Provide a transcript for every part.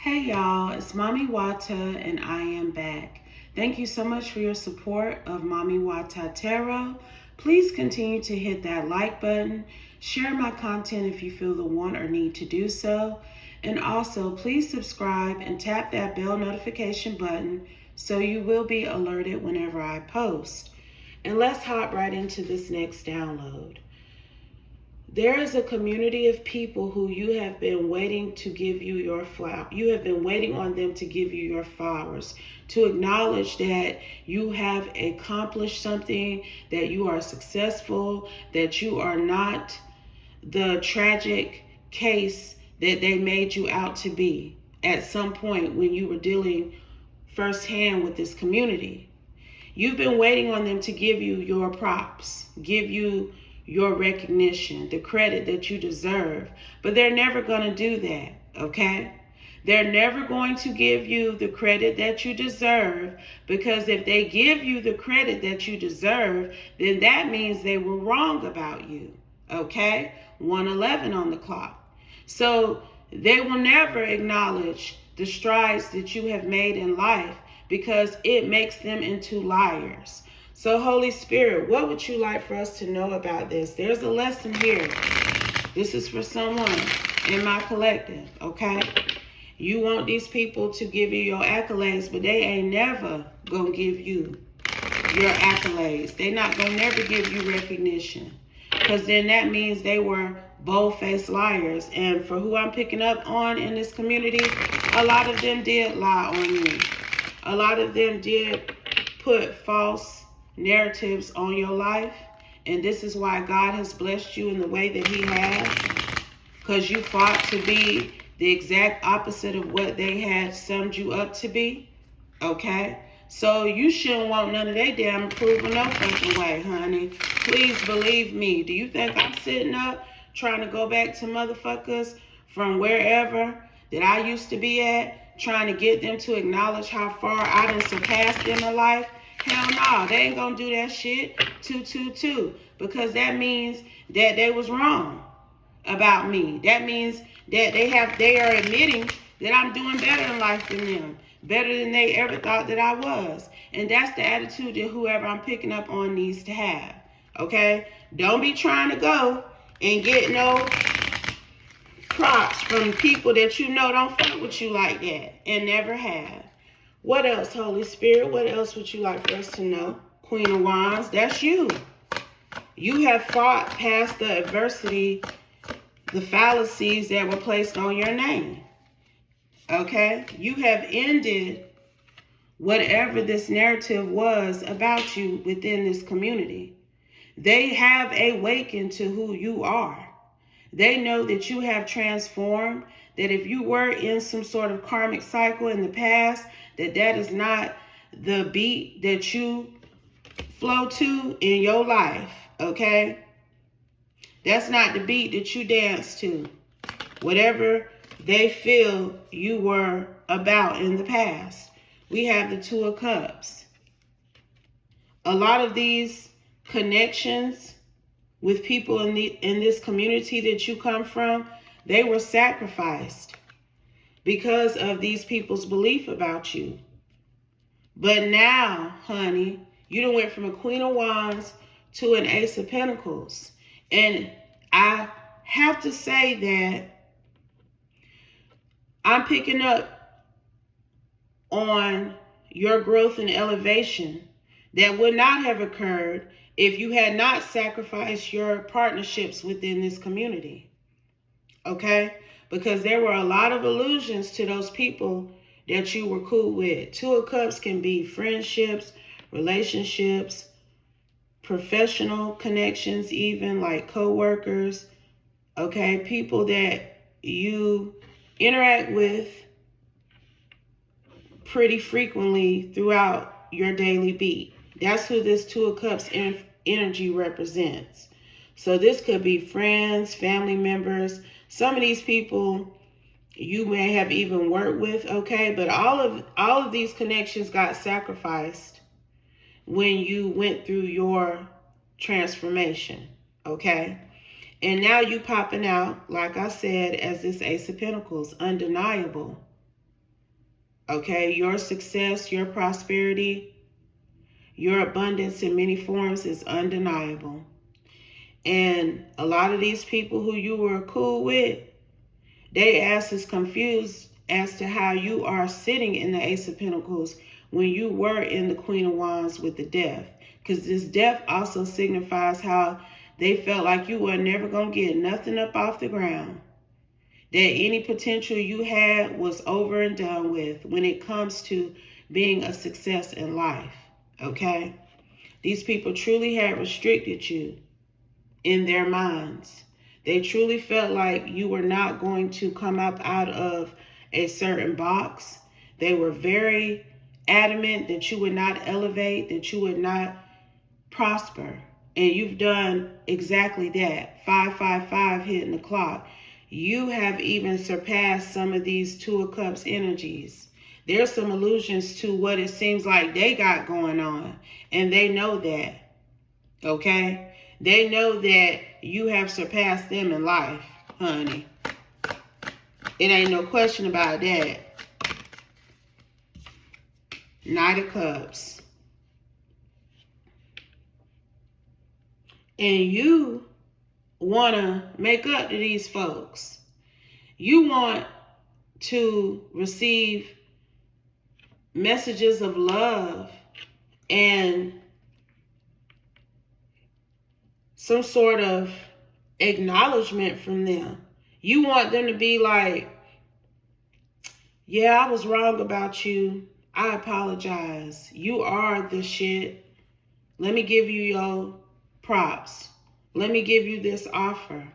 Hey y'all, it's Mami Wata and I am back. Thank you so much for your support of Mami Wata Tarot. Please continue to hit that like button, share my content if you feel the want or need to do so, and also please subscribe and tap that bell notification button so you will be alerted whenever I post. And let's hop right into this next download. There is a community of people who you have been waiting to give you your flower. You have been waiting on them to give you your flowers, to acknowledge that you have accomplished something, that you are successful, that you are not the tragic case that they made you out to be at some point when you were dealing firsthand with this community. You've been waiting on them to give you your props, give you your recognition, the credit that you deserve. But they're never going to do that, okay? They're never going to give you the credit that you deserve, because if they give you the credit that you deserve, then that means they were wrong about you, okay? 111 on the clock. So they will never acknowledge the strides that you have made in life, because it makes them into liars. So Holy Spirit, what would you like for us to know about this? There's a lesson here. This is for someone in my collective, okay? You want these people to give you your accolades, but they ain't never gonna give you your accolades. They not gonna never give you recognition, because then that means they were bold-faced liars. And for who I'm picking up on in this community, a lot of them did lie on you. A lot of them did put false narratives on your life. And this is why God has blessed you in the way that he has, because you fought to be the exact opposite of what they had summed you up to be. Okay? So you shouldn't want none of their damn approval no fucking way, honey. Please believe me. Do you think I'm sitting up trying to go back to motherfuckers from wherever that I used to be at, trying to get them to acknowledge how far I done surpassed them in life? Hell no, they ain't gonna do that shit. 222. Because that means that they was wrong about me. That means that they are admitting that I'm doing better in life than them. Better than they ever thought that I was. And that's the attitude that whoever I'm picking up on needs to have. Okay? Don't be trying to go and get no props from people that you know don't fuck with you like that and never have. What else, Holy Spirit? What else would you like for us to know? Queen of Wands, that's you. You have fought past the adversity, the fallacies that were placed on your name. Okay? You have ended whatever this narrative was about you within this community. They have awakened to who you are. They know that you have transformed, that if you were in some sort of karmic cycle in the past, that is not the beat that you flow to in your life, okay? That's not the beat that you dance to. Whatever they feel you were about in the past. We have the Two of Cups. A lot of these connections with people in this community that you come from, they were sacrificed because of these people's belief about you. But now, honey, you done went from a Queen of Wands to an Ace of Pentacles. And I have to say that I'm picking up on your growth and elevation that would not have occurred if you had not sacrificed your partnerships within this community. Okay? Because there were a lot of illusions to those people that you were cool with. Two of Cups can be friendships, relationships, professional connections, even like co-workers. Okay? People that you interact with pretty frequently throughout your daily beat. That's who this Two of Cups energy represents. So this could be friends, family members. Some of these people you may have even worked with, okay? But all of these connections got sacrificed when you went through your transformation, okay? And now you popping out, like I said, as this Ace of Pentacles, undeniable. Okay, your success, your prosperity, your abundance in many forms is undeniable. And a lot of these people who you were cool with, they ass is confused as to how you are sitting in the Ace of Pentacles when you were in the Queen of Wands with the Death. Because this Death also signifies how they felt like you were never going to get nothing up off the ground. That any potential you had was over and done with when it comes to being a success in life. Okay? These people truly had restricted you in their minds. They truly felt like you were not going to come up out of a certain box. They were very adamant that you would not elevate, that you would not prosper. And you've done exactly that. 555 hitting the clock. You have even surpassed some of these Two of Cups energies. There's some allusions to what it seems like they got going on. And they know that. Okay? They know that you have surpassed them in life, honey. It ain't no question about that. Knight of Cups. And you want to make up to these folks. You want to receive messages of love and some sort of acknowledgement from them. You want them to be like, yeah, I was wrong about you. I apologize. You are the shit. Let me give you your props. Let me give you this offer.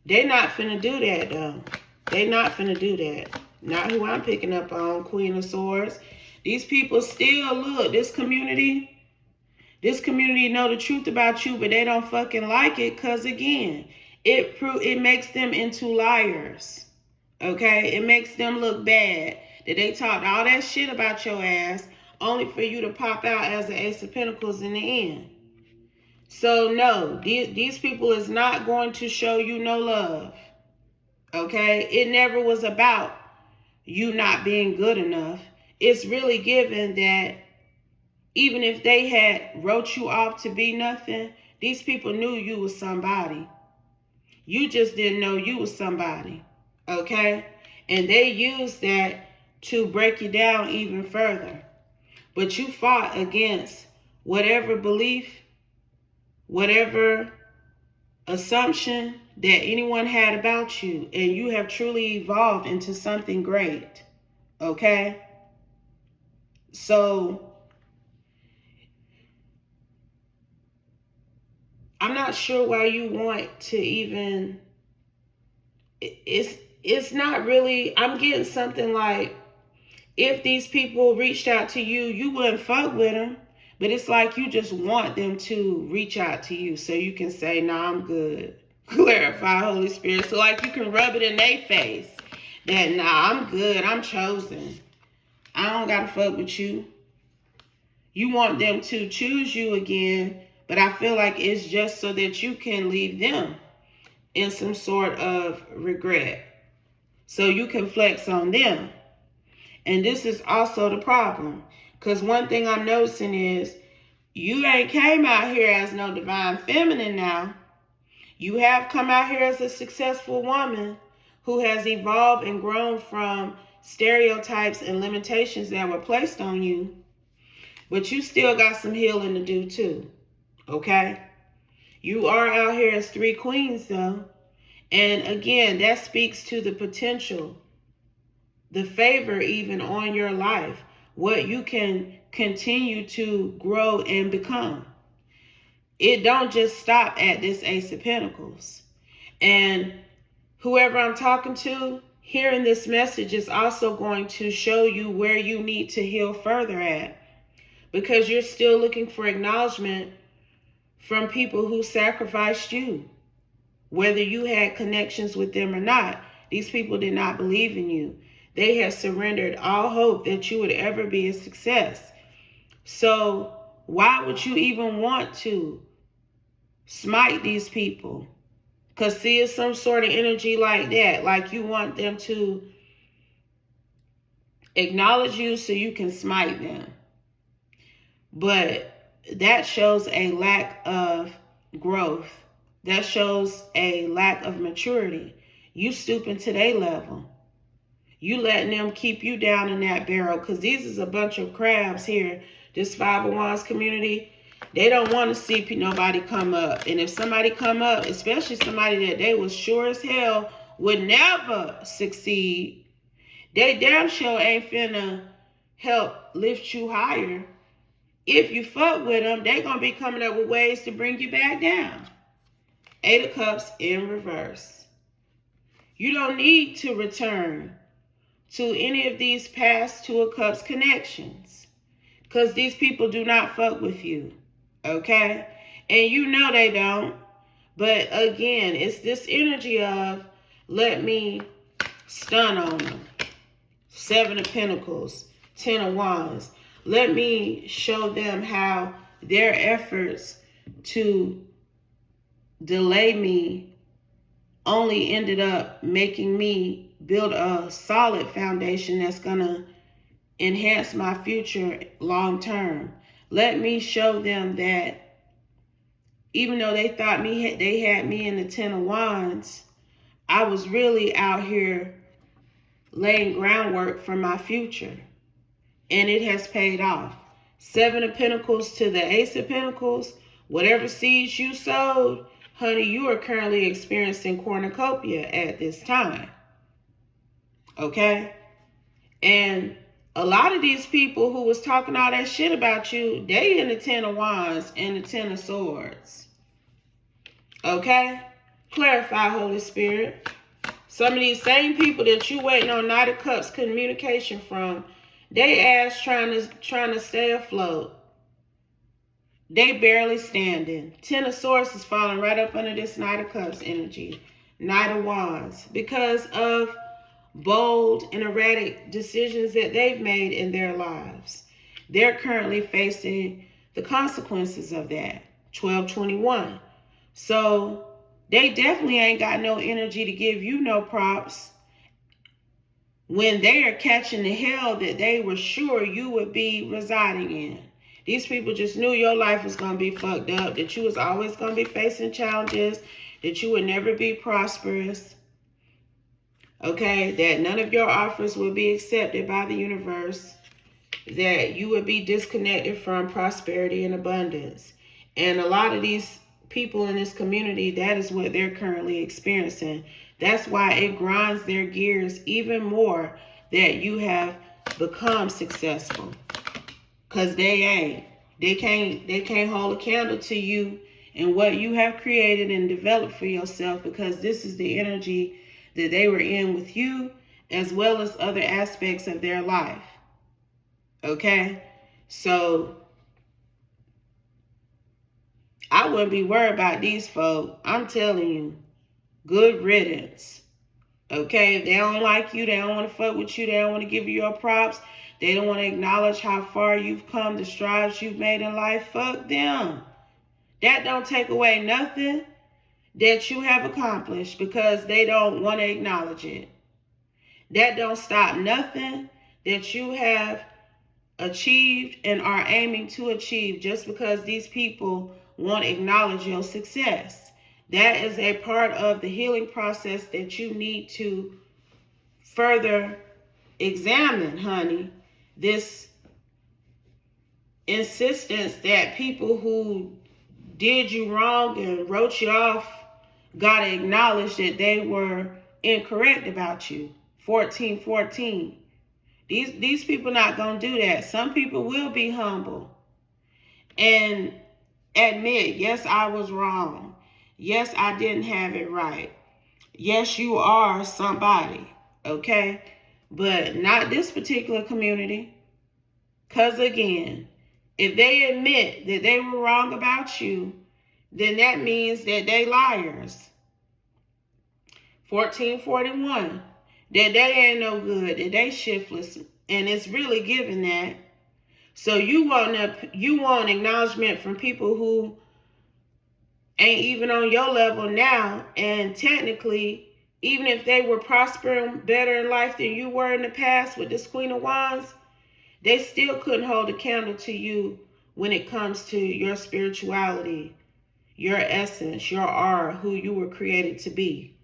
They not finna do that though. They not finna do that. Not who I'm picking up on, Queen of Swords. These people still, look, this community know the truth about you, but they don't fucking like it because, again, it makes them into liars. Okay? It makes them look bad that they talked all that shit about your ass only for you to pop out as the Ace of Pentacles in the end. So, no, these people is not going to show you no love. Okay? It never was about you not being good enough. It's really given that even if they had wrote you off to be nothing, these people knew you was somebody. You just didn't know you was somebody. Okay? And they used that to break you down even further. But you fought against whatever belief, whatever assumption that anyone had about you, and you have truly evolved into something great. Okay? So I'm not sure why you want to even, it's not really, I'm getting something like, if these people reached out to you, you wouldn't fuck with them. But it's like you just want them to reach out to you so you can say, nah, I'm good. Clarify, Holy Spirit. So like you can rub it in their face that, nah, I'm good. I'm chosen. I don't got to fuck with you. You want them to choose you again, but I feel like it's just so that you can leave them in some sort of regret. So you can flex on them. And this is also the problem. Because one thing I'm noticing is you ain't came out here as no divine feminine now. You have come out here as a successful woman who has evolved and grown from stereotypes and limitations that were placed on you. But you still got some healing to do too. Okay? You are out here as three queens though. And again, that speaks to the potential, the favor even on your life, what you can continue to grow and become. It don't just stop at this Ace of Pentacles. And whoever I'm talking to, hearing this message is also going to show you where you need to heal further at. Because you're still looking for acknowledgement from people who sacrificed you. Whether you had connections with them or not, these people did not believe in you. They had surrendered all hope that you would ever be a success. So why would you even want to smite these people? Because see, it's some sort of energy like that. Like you want them to acknowledge you so you can smite them. But that shows a lack of growth. That shows a lack of maturity. You stooping to their level. You letting them keep you down in that barrel, because these is a bunch of crabs here. This Five of Wands community, they don't want to see nobody come up. And if somebody come up, especially somebody that they was sure as hell would never succeed, they damn sure ain't finna help lift you higher. If you fuck with them, they gonna be coming up with ways to bring you back down. Eight of Cups in reverse. You don't need to return to any of these past Two of Cups connections, because these people do not fuck with you, okay? And you know they don't. But again, it's this energy of, let me stun on them. Seven of Pentacles, Ten of Wands. Let me show them how their efforts to delay me only ended up making me build a solid foundation that's going to enhance my future long term. Let me show them that even though they thought they had me in the Ten of Wands, I was really out here laying groundwork for my future. And it has paid off. Seven of Pentacles to the Ace of Pentacles. Whatever seeds you sowed, honey, you are currently experiencing cornucopia at this time. Okay? And a lot of these people who was talking all that shit about you, they in the Ten of Wands and the Ten of Swords. Okay? Clarify, Holy Spirit. Some of these same people that you waiting on Knight of Cups communication from, they ass trying to stay afloat. They barely standing. Ten of Swords is falling right up under this Knight of Cups energy. Knight of Wands. Because of bold and erratic decisions that they've made in their lives. They're currently facing the consequences of that. 12/21. So they definitely ain't got no energy to give you no props when they are catching the hell that they were sure you would be residing in. These people just knew your life was going to be fucked up, that you was always going to be facing challenges, that you would never be prosperous, okay, that none of your offers would be accepted by the universe, that you would be disconnected from prosperity and abundance. And a lot of these people in this community, that is what they're currently experiencing. That's why it grinds their gears even more that you have become successful. Because they ain't. They can't hold a candle to you and what you have created and developed for yourself, because this is the energy that they were in with you, as well as other aspects of their life. Okay? So I wouldn't be worried about these folk. I'm telling you, good riddance. Okay? If they don't like you, they don't want to fuck with you, they don't want to give you your props, they don't want to acknowledge how far you've come, the strides you've made in life, fuck them. That don't take away nothing that you have accomplished, because they don't want to acknowledge it. That don't stop nothing that you have achieved and are aiming to achieve, just because these people won't acknowledge your success. That is a part of the healing process that you need to further examine, honey. This insistence that people who did you wrong and wrote you off gotta acknowledge that they were incorrect about you. 14/14. These people not gonna do that. Some people will be humble and admit, yes, I was wrong. Yes, I didn't have it right. Yes, you are somebody, okay? But not this particular community. Because again, if they admit that they were wrong about you, then that means that they liars. 14/41. That they ain't no good, that they shiftless, and it's really giving that. So you want acknowledgement from people who ain't even on your level now, and technically Even if they were prospering better in life than you were in the past with this Queen of Wands, they still couldn't hold a candle to you when it comes to your spirituality, your essence, your aura, who you were created to be.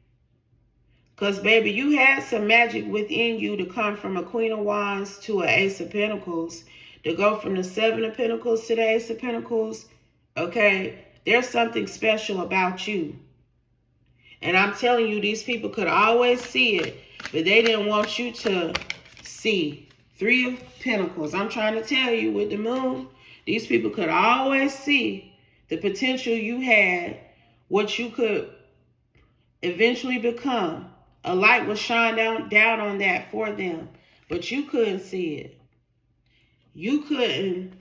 Because, baby, you had some magic within you to come from a Queen of Wands to an Ace of Pentacles, to go from the Seven of Pentacles to the Ace of Pentacles. Okay, there's something special about you. And I'm telling you, these people could always see it, but they didn't want you to see. Three of Pentacles. I'm trying to tell you, with the Moon, these people could always see the potential you had, what you could eventually become. A light was shined down on that for them, but you couldn't see it. You couldn't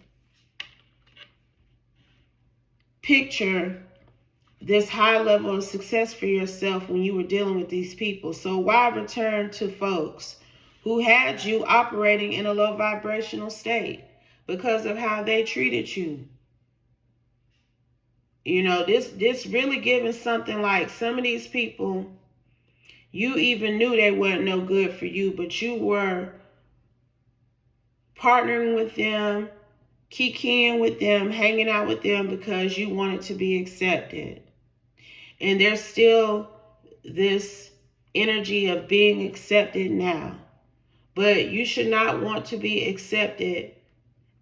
picture this high level of success for yourself when you were dealing with these people. So why return to folks who had you operating in a low vibrational state because of how they treated you? You know, this really giving something like some of these people, you even knew they weren't no good for you, but you were partnering with them, kikiing with them, hanging out with them because you wanted to be accepted. And there's still this energy of being accepted now. But you should not want to be accepted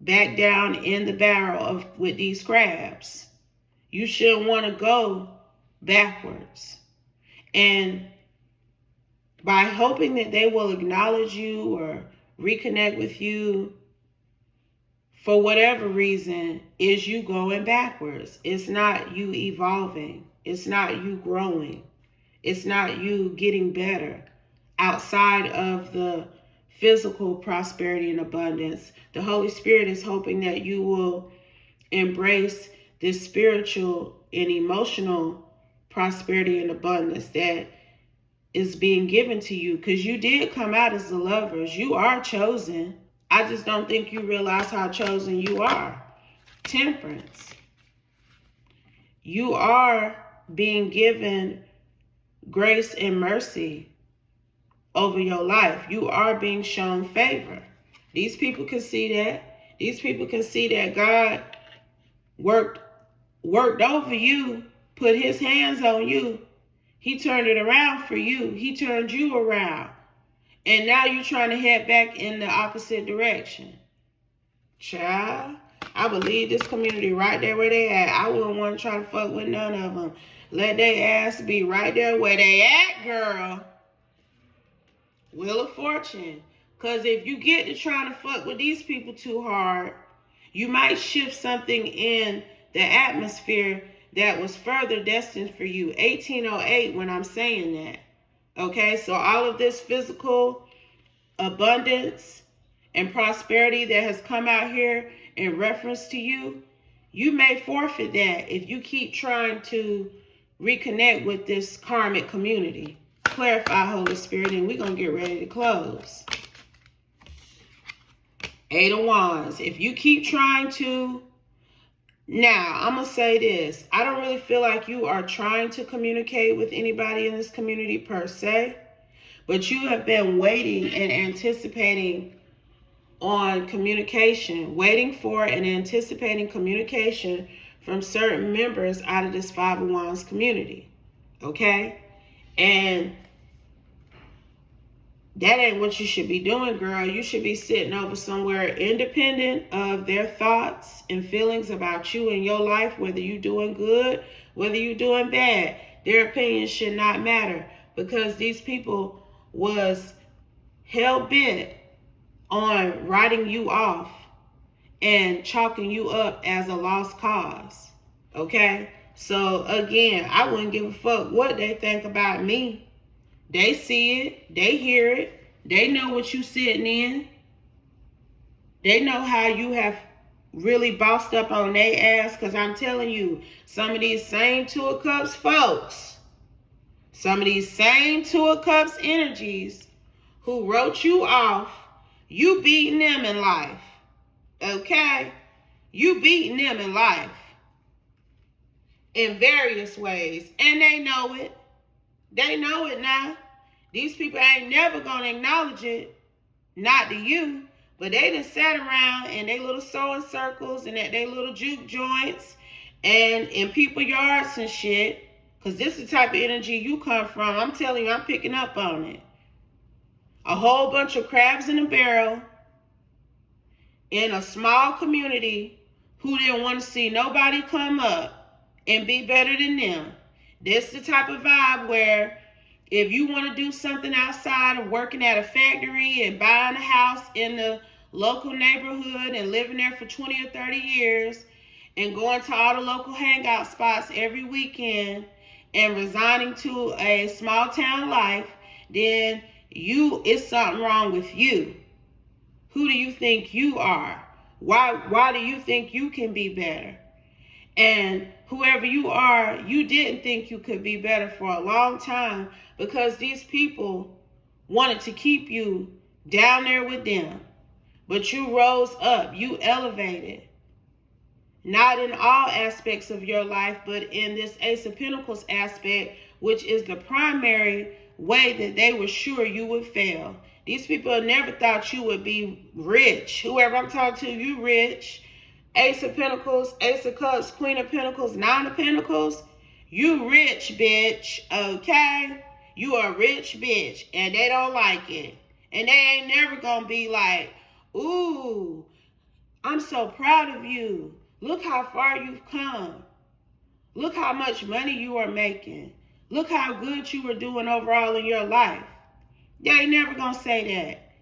back down in the barrel with these crabs. You shouldn't want to go backwards. And by hoping that they will acknowledge you or reconnect with you, for whatever reason, is you going backwards. It's not you evolving. It's not you growing. It's not you getting better outside of the physical prosperity and abundance. The Holy Spirit is hoping that you will embrace this spiritual and emotional prosperity and abundance that is being given to you, because you did come out as the lovers. You are chosen. I just don't think you realize how chosen you are. Temperance. You are being given grace and mercy over your life. You are being shown favor. These people can see that. These people can see that God worked over you, put his hands on you. He turned it around for you. He turned you around. And now you're trying to head back in the opposite direction. Child, I believe this community right there where they at. I wouldn't want to try to fuck with none of them. Let their ass be right there where they at, girl. Wheel of Fortune. Because if you get to trying to fuck with these people too hard, you might shift something in the atmosphere that was further destined for you. 1808 when I'm saying that. Okay, so all of this physical abundance and prosperity that has come out here in reference to you, you may forfeit that if you keep trying to reconnect with this karmic community. Clarify, Holy Spirit, and we're going to get ready to close. Eight of Wands. If you keep trying to... Now, I'm going to say this. I don't really feel like you are trying to communicate with anybody in this community per se, but you have been waiting and anticipating on communication, waiting for and anticipating communication from certain members out of this Five of Wands community. Okay? And that ain't what you should be doing, girl. You should be sitting over somewhere independent of their thoughts and feelings about you and your life, whether you're doing good, whether you're doing bad. Their opinions should not matter, because these people was hell-bent on writing you off and chalking you up as a lost cause. Okay? So, again, I wouldn't give a fuck what they think about me. They see it. They hear it. They know what you sitting in. They know how you have really bossed up on their ass. Because I'm telling you, some of these same Two of Cups folks, some of these same Two of Cups energies who wrote you off, you beating them in life. Okay? You beating them in life. In various ways. And they know it. They know it now. These people ain't never gonna acknowledge it, not to you, but they done sat around in their little sewing circles and at their little juke joints and in people yards and shit. Cause this is the type of energy you come from. I'm telling you, I'm picking up on it. A whole bunch of crabs in a barrel in a small community who didn't want to see nobody come up and be better than them. This is the type of vibe where if you want to do something outside of working at a factory and buying a house in the local neighborhood and living there for 20 or 30 years and going to all the local hangout spots every weekend and resigning to a small town life, then it's something wrong with you. Who do you think you are? Why do you think you can be better? And whoever you are, you didn't think you could be better for a long time because these people wanted to keep you down there with them. But you rose up, you elevated. Not in all aspects of your life, but in this Ace of Pentacles aspect, which is the primary way that they were sure you would fail. These people never thought you would be rich. Whoever I'm talking to, you rich. Ace of Pentacles, Ace of Cups, Queen of Pentacles, Nine of Pentacles. You rich, bitch, okay? You a rich bitch, and they don't like it. And they ain't never gonna be like, ooh, I'm so proud of you. Look how far you've come. Look how much money you are making. Look how good you are doing overall in your life. They ain't never gonna say that.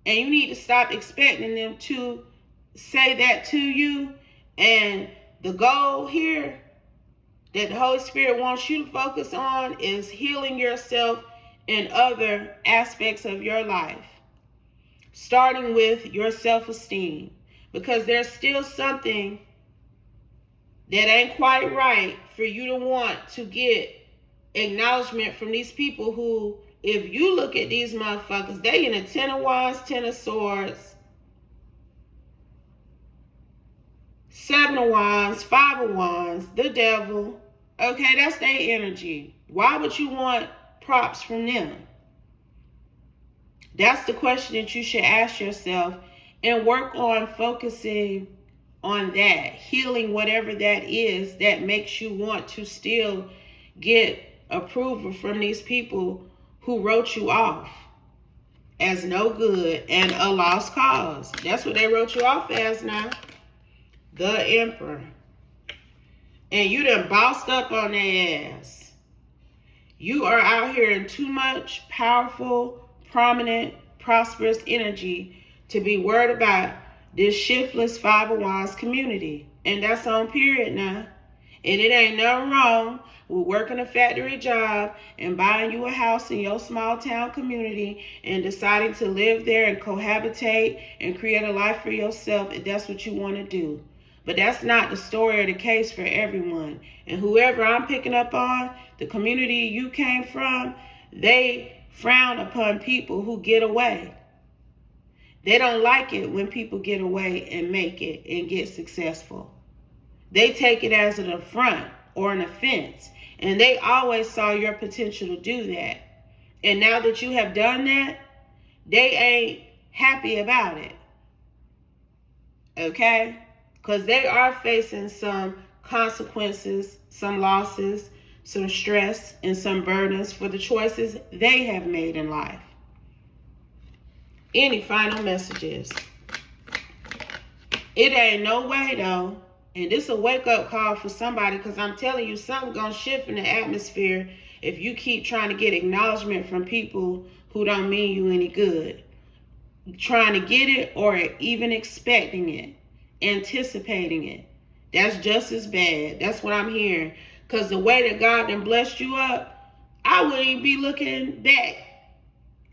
And you need to stop expecting them to say that to you. And the goal here that the Holy Spirit wants you to focus on is healing yourself in other aspects of your life, starting with your self-esteem, because there's still something that ain't quite right for you to want to get acknowledgement from these people who, if you look at these motherfuckers, they in a 10 of Wands, 10 of Swords, 7 of Wands, 5 of Wands, the devil. Okay, that's their energy. Why would you want props from them? That's the question that you should ask yourself and work on focusing on that, healing whatever that is that makes you want to still get approval from these people who wrote you off as no good and a lost cause. That's what they wrote you off as now. The Emperor. And you done bossed up on their ass. You are out here in too much powerful, prominent, prosperous energy to be worried about this shiftless 5 of Wands community. And that's on period now. And it ain't nothing wrong with working a factory job and buying you a house in your small town community and deciding to live there and cohabitate and create a life for yourself if that's what you want to do. But that's not the story or the case for everyone. And whoever I'm picking up on, the community you came from, they frown upon people who get away. They don't like it when people get away and make it and get successful. They take it as an affront or an offense. And they always saw your potential to do that. And now that you have done that, they ain't happy about it. Okay? Because they are facing some consequences, some losses, some stress, and some burdens for the choices they have made in life. Any final messages? It ain't no way though. And this a wake-up call for somebody, because I'm telling you, something's going to shift in the atmosphere if you keep trying to get acknowledgement from people who don't mean you any good. Trying to get it or even expecting it, anticipating it. That's just as bad. That's what I'm hearing. Because the way that God done blessed you up, I wouldn't even be looking back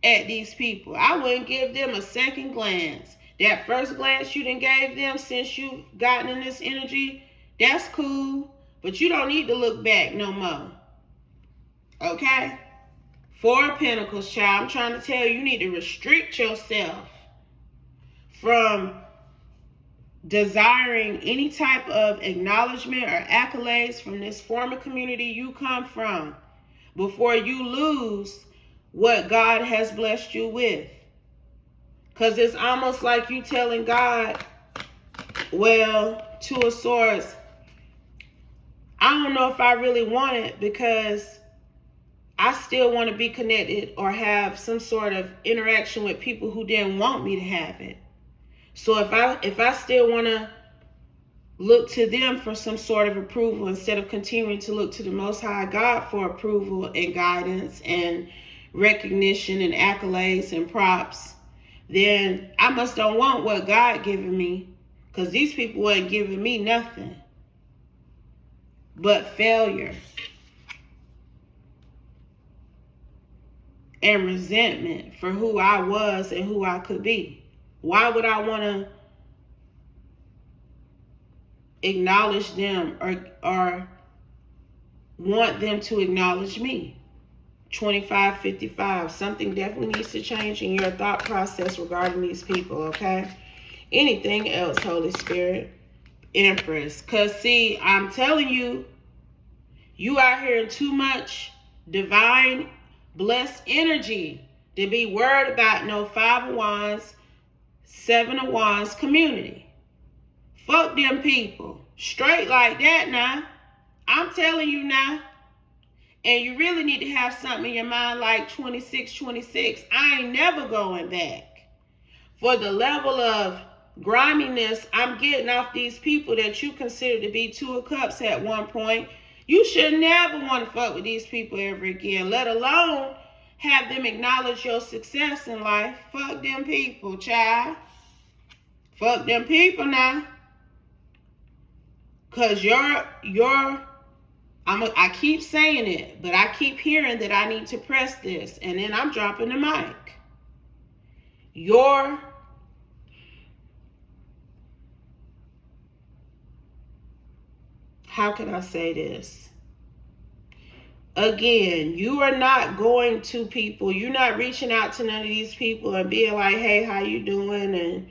at these people. I wouldn't give them a second glance. That first glance you done gave them since you've gotten in this energy, that's cool. But you don't need to look back no more. Okay? 4 of Pentacles, child. I'm trying to tell you, you need to restrict yourself from desiring any type of acknowledgement or accolades from this former community you come from before you lose what God has blessed you with. Because it's almost like you telling God, well, to a source, I don't know if I really want it, because I still want to be connected or have some sort of interaction with people who didn't want me to have it. So if I still want to look to them for some sort of approval instead of continuing to look to the Most High God for approval and guidance and recognition and accolades and props, then I must don't want what God given me, because these people weren't giving me nothing but failure and resentment for who I was and who I could be. Why would I want to acknowledge them or want them to acknowledge me? 2555. Something definitely needs to change in your thought process regarding these people, okay? Anything else, Holy Spirit? Empress. Because, see, I'm telling you, you out here in too much divine blessed energy to be worried about no 5 of Wands, 7 of Wands community. Fuck them people. Straight like that now. I'm telling you now. And you really need to have something in your mind like 2626. I ain't never going back. For the level of griminess I'm getting off these people that you consider to be 2 of Cups at one point, you should never want to fuck with these people ever again, let alone have them acknowledge your success in life. Fuck them people, child. Fuck them people now. Because I keep saying it, but I keep hearing that I need to press this, and then I'm dropping the mic. How can I say this? Again, you are not going to people, you're not reaching out to none of these people and being like, hey, how you doing? And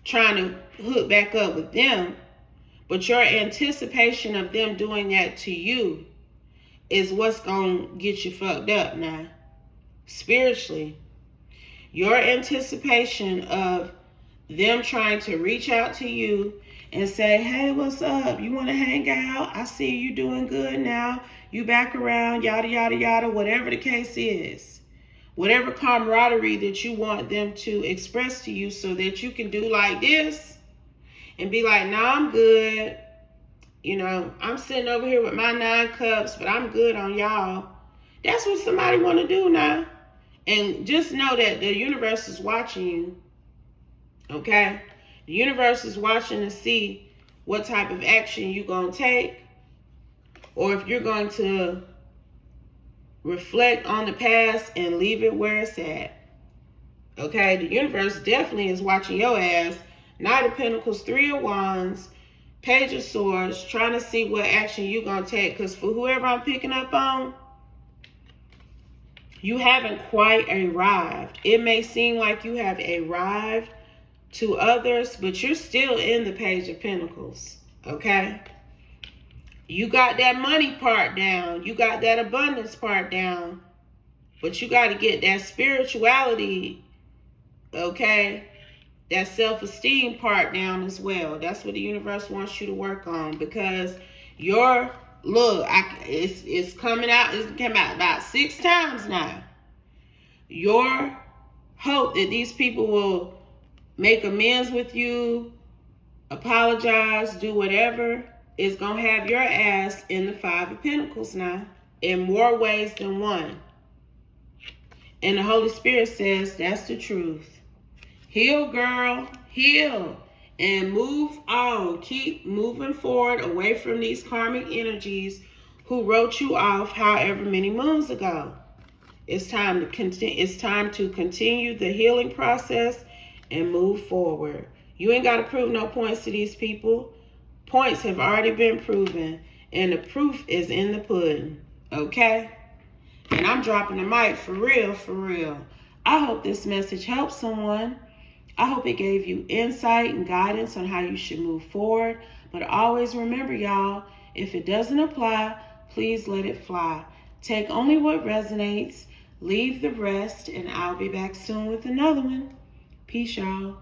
trying to hook back up with them. But your anticipation of them doing that to you is what's going to get you fucked up now. Spiritually. Your anticipation of them trying to reach out to you and say, hey, what's up? You want to hang out? I see you doing good now. You back around, yada, yada, yada, whatever the case is. Whatever camaraderie that you want them to express to you so that you can do like this and be like, nah, I'm good. You know, I'm sitting over here with my 9 cups, but I'm good on y'all. That's what somebody want to do now. And just know that the universe is watching you. Okay? The universe is watching to see what type of action you're going to take, or if you're going to reflect on the past and leave it where it's at. Okay? The universe definitely is watching your ass. Knight of Pentacles, 3 of Wands, Page of Swords, trying to see what action you're going to take. Because for whoever I'm picking up on, you haven't quite arrived. It may seem like you have arrived to others, but you're still in the Page of Pentacles, okay? You got that money part down. You got that abundance part down. But you got to get that spirituality, okay? That self-esteem part down as well. That's what the universe wants you to work on, because it's coming out. It's come out about 6 times now. Your hope that these people will make amends with you, apologize, do whatever, is going to have your ass in the 5 of Pentacles now, in more ways than one. And the Holy Spirit says that's the truth. Heal, girl, heal, and move on. Keep moving forward away from these karmic energies who wrote you off however many moons ago. It's time to continue the healing process and move forward. You ain't got to prove no points to these people. Points have already been proven, and the proof is in the pudding. Okay? And I'm dropping the mic for real, for real. I hope this message helps someone. I hope it gave you insight and guidance on how you should move forward. But always remember, y'all, if it doesn't apply, please let it fly. Take only what resonates. leave the rest, and I'll be back soon with another one. Peace, y'all.